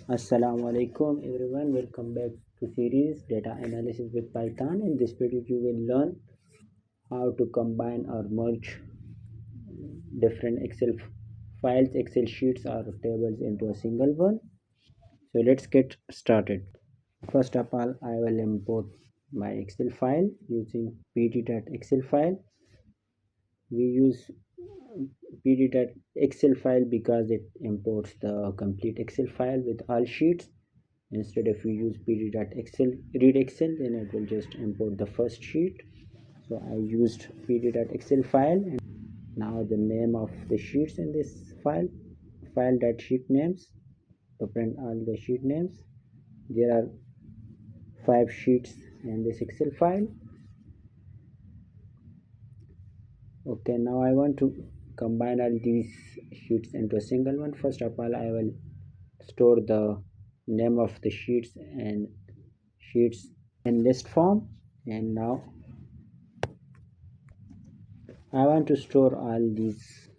Assalamu alaikum everyone, welcome back to series data analysis with Python. In this video you will learn how to combine or merge different Excel files, Excel sheets or tables into a single one. So let's get started. First of all, I will import my Excel file using pd.excel file. We use pd.excel file because it imports the complete Excel file with all sheets. Instead, if we use pd.excel read excel, then it will just import the first sheet. So I used pd.excel file, and now the name of the sheets in this file.sheet names, to print all the sheet names. There are 5 sheets in this Excel file. Okay, now I want to combine all these sheets into a single one. First of all, I will store the name of the sheets and sheets in list form. And now I want to store all these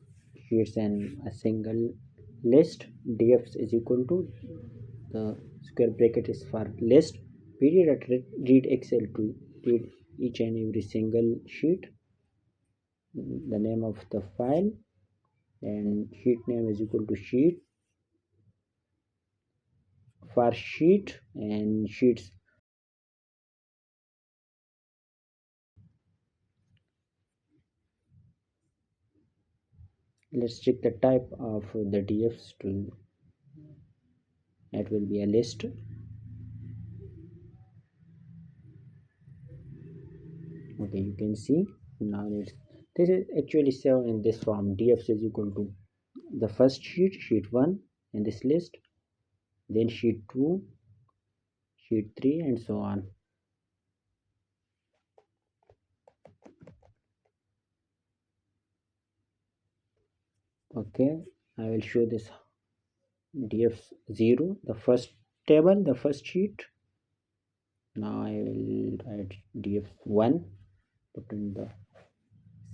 sheets in a single list. Dfs is equal to, the square bracket is for list, period read excel to read each and every single sheet, the name of the file, and sheet name is equal to sheet for sheet and sheets. Let's check the type of the dfs to, it will be a list. Okay, you can see now this is actually shown in this form. Dfs is equal to the first sheet 1 in this list, then sheet 2, sheet 3, and so on. Okay, I will show this df0, the first table, the first sheet. Now I will write df1 to print the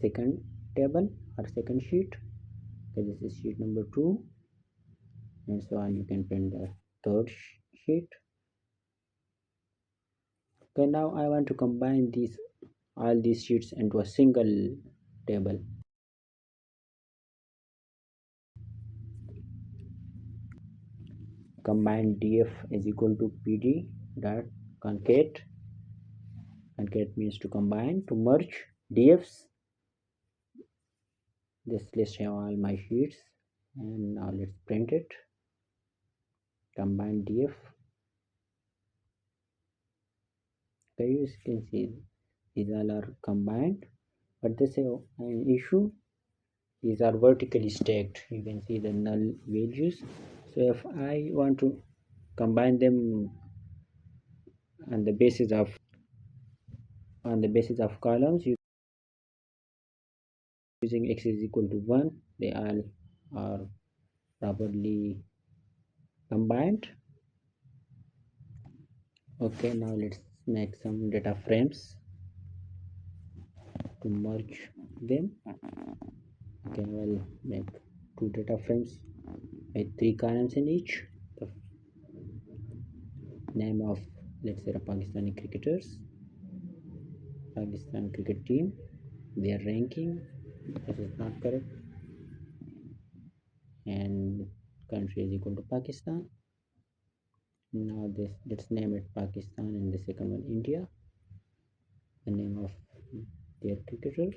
second table or second sheet. Okay, this is sheet number 2, and so on. You can print the third sheet. Okay, now I want to combine all these sheets into a single table. Combine df is equal to pd dot concat. Concat means to combine, to merge dfs. This list have all my sheets, and now let's print it. Combine df. Okay, you can see these all are combined, but this is an issue. These are vertically stacked. You can see the null values. So if I want to combine them on the basis of columns, using x is equal to 1, they all are properly combined. Okay, now let's make some data frames to merge them. Okay, I will make 2 data frames with 3 columns in each. The name of, let's say, the Pakistani cricketers, Pakistan cricket team, their ranking, this is not correct, and country is equal to Pakistan. Now let's name it Pakistan, and the second one India, the name of their cricketers.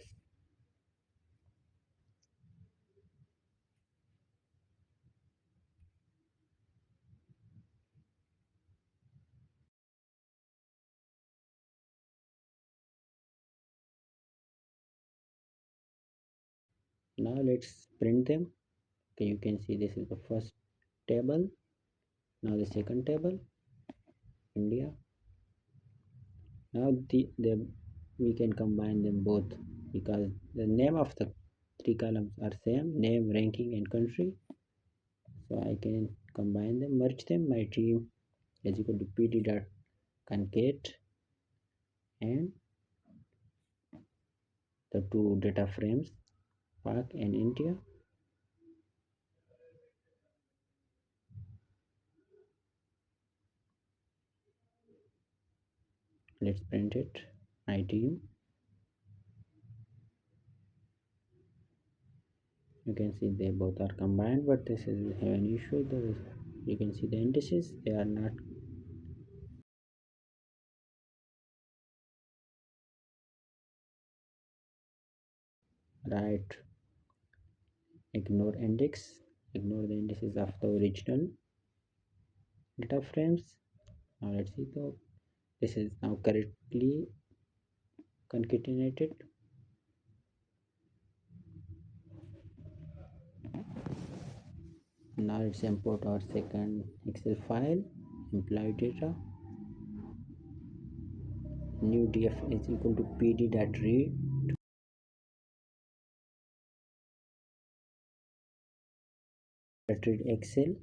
Now let's print them. Okay, you can see this is the first table. Now the second table, India. Now we can combine them both because the name of the 3 columns are same, name, ranking, and country. So I can combine them, merge them. My team is equal to pd.concat, and the 2 data frames, Pak and India. Let's print it. ITU. You can see they both are combined, but this is have an issue. You can see the indices, they are not right. Ignore index, ignore the indices of the original data frames. Now let's see though, this is now correctly concatenated. Now let's import our second Excel file, employee data. New df is equal to pd.read read Excel,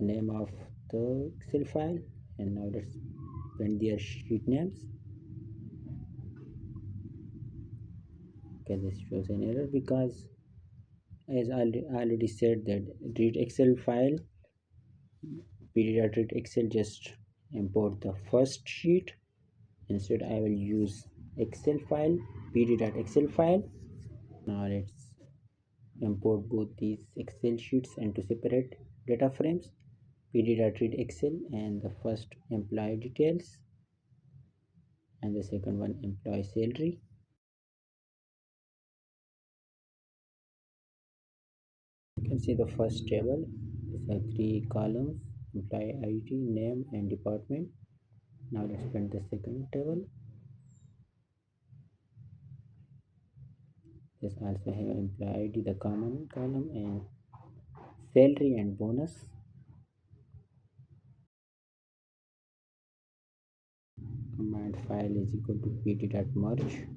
name of the Excel file, and now let's print their sheet names. Okay, this shows an error because as I already said that read Excel file pd.read Excel just import the first sheet. Instead I will use Excel file pd.excel file. Now let's import both these Excel sheets into separate data frames, pd.read Excel and the first employee details and the second one employee salary. You can see the first table. These are three columns: employee ID, name and department. Now let's print the second table. This also have employee ID, the common column, and salary and bonus. Command file is equal to pd.merge.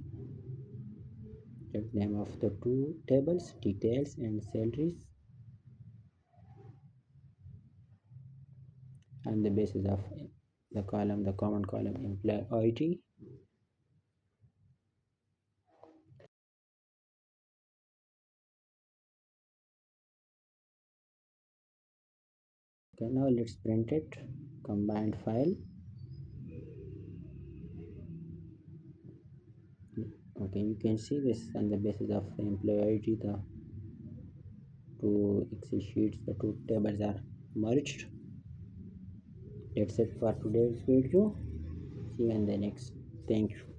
The name of the two tables, details and salaries, and the basis of the column, the common column employee ID. Okay, now let's print it. Combined file. Okay, you can see this on the basis of the employee ID, the two Excel sheets, the two tables are merged. That's it for today's video. See you in the next. Thank you.